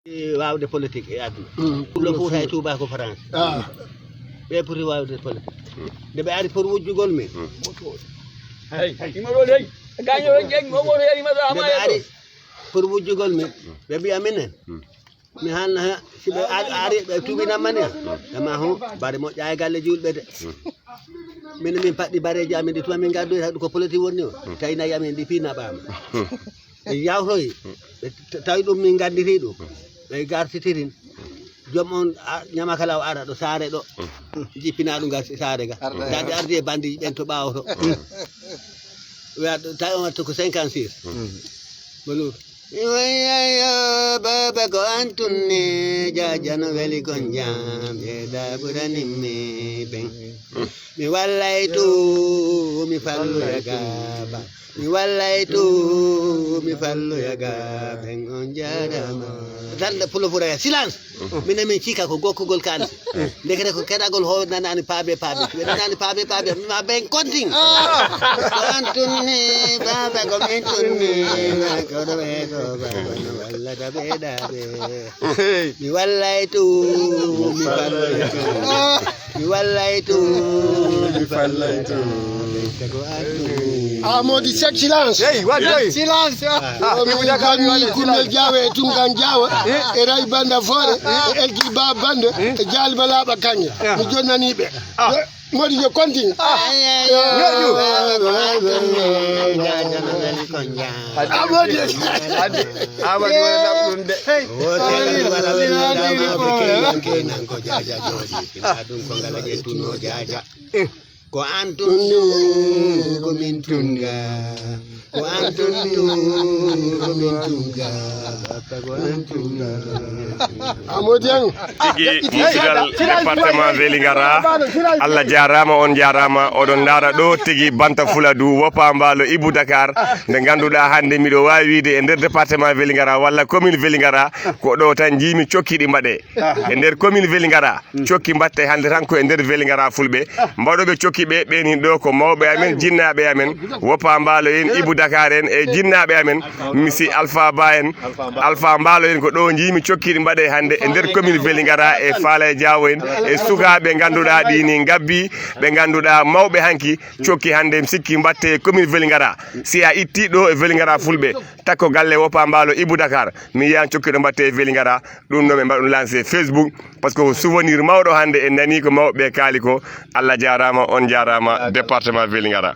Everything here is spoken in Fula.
waawde politique e aduna pullo Fouta e Touba ko France ɓe poti waawde politique nde ɓe ari pour wujjugol min nde ɓe ari pour wujjugol min ɓe mbiya minen mi haalna si ɓe ari ɓe tuɓinanmani ema ho bare moƴƴa e galle julɓe de min min paɗɗi bareji amin ɗi tuma min gaddoyta ɗum ko politique woni o tawi nayi amin ɗi pinaɓama ɓe yawtoyi ɓe tawi ɗum min ganditi ɗum ɓe gartitirin joom on ñama kala o ara ɗo saare ɗo jippina ɗum ga saare ga daɓe ardi e bandiji ɓen to ɓawo to tawi on watta ko 56 bolu baba ko antunne jajano weli kon jam ɓeɗa ɓuranimmi ɓen mi wallay to mi falloya gaba mi wallay to mi falloya gaben on jarama tan pulo furaya silence minen min cika ko gokkugol kalisi ndekete ko keɗagol ho nanani paabe ɓe nanani paabe ma ben konting ko an tunni baba ko min tunni koɗo ɓeɗo babano wallata ɓeɗaɓe mi wallay to mi falloya to mi wallay to mi fallay to Modi check silence. Silence. Mi kunel jawe e tungan jawa e ray banda fore e elki ba bande e jalba laba kanje mi jonnani ɓe modi yo continue ko an tunnu ko min tunga ko an tunnu ko min tunga ko an tunga amodiang tigi musigal département Vélingara Allah jarama on jarama oɗon dara ɗo tigi Banta Fuladu Wopambalo Ibou Dakar nde ganduɗa hande miɗo wawi wiide e nder département Vélingara walla commune Vélingara ko ɗo tan jimi cokkiɗi mbaɗe e nder commune Vélingara cokki mbatte hande tan ko e nder Vélingara fulɓe mbaɗoɓe cokki ɓe ɓeni ɗo ko mawɓe amen jinnaɓe amen Wopambalo en Ibou Dakar en e jinnaɓe amen misi Alpha Ba en Alpha Mbalo en ko ɗo jimi cokkiɗi mbaɗe hande e nder commune Vélingara e Faala Diawo en e sukaɓe ganduɗa ɗini gabbi ɓe ganduɗa mawɓe hanki cokki hande mi sikki mbatte commune Vélingara si a itti ɗo e Vélingara fulɓe takko galle Wopambalo Ibou Dakar mi yiyan cokkiɗo mbatte e Vélingara ɗum ɗo ɓe mbaɗum lancé Facebook par ce que souvenir mawɗo hande en nani ko mawɓe kaali ko Allah jarama on jarama département Vélingara.